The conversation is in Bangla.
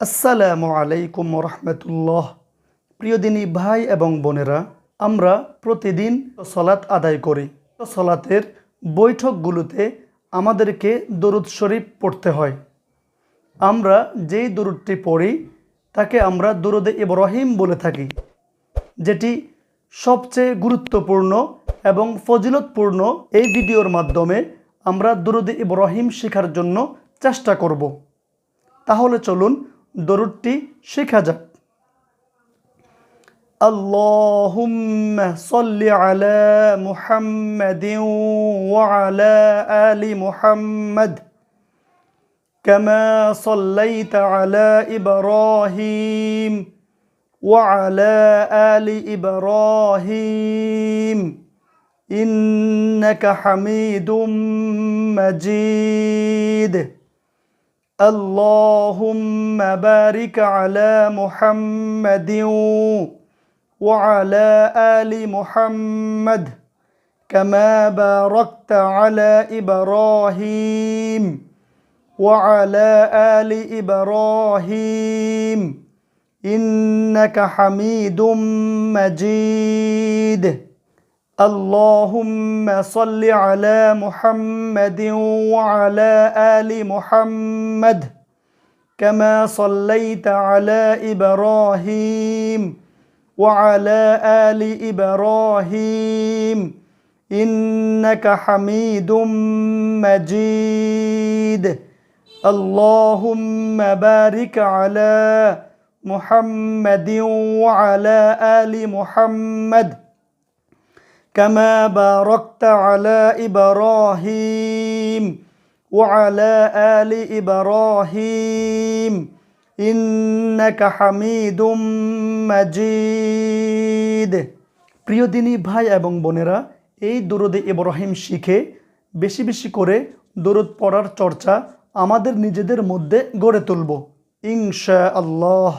আসসালামু আলাইকুম রহমতুল্লাহ। প্রিয় দিনী ভাই এবং বোনেরা, আমরা প্রতিদিন সালাত আদায় করি। সালাতের বৈঠকগুলোতে আমাদেরকে দরুদ শরীফ পড়তে হয়। আমরা যেই দরুদটি পড়ি তাকে আমরা দরুদে ইব্রাহিম বলে থাকি, যেটি সবচেয়ে গুরুত্বপূর্ণ এবং ফজিলতপূর্ণ। এই ভিডিওর মাধ্যমে আমরা দরুদে ইব্রাহিম শেখার জন্য চেষ্টা করব। তাহলে চলুন দরুদটি শেখা যাক। আল্লাহুম্মা সাল্লি আলা মুহাম্মাদিন ওয়া আলা আলি মুহাম্মাদ কামা সাল্লাইতা আলা ইব্রাহিম ওয়া আলা আলি ইব্রাহিম ইন্নাকা হামিদুম মাজিদ। اللهم بارك على محمد وعلى آل محمد كما باركت على إبراهيم وعلى آل إبراهيم إنك حميد مجيد. اللهم صل على محمد وعلى آل محمد كما صليت على إبراهيم وعلى آل إبراهيم إنك حميد مجيد. اللهم بارك على محمد وعلى آل محمد كما باركت على إبراهيم وعلى آل إبراهيم إنك حميد مجيد. প্রিয় দিনী ভাই এবং বোনেরা, এই দরুদে ইব্রাহিম শিখে বেশি বেশি করে দরুদ পড়ার চর্চা আমাদের নিজেদের মধ্যে গড়ে তুলব ইনশাআল্লাহ।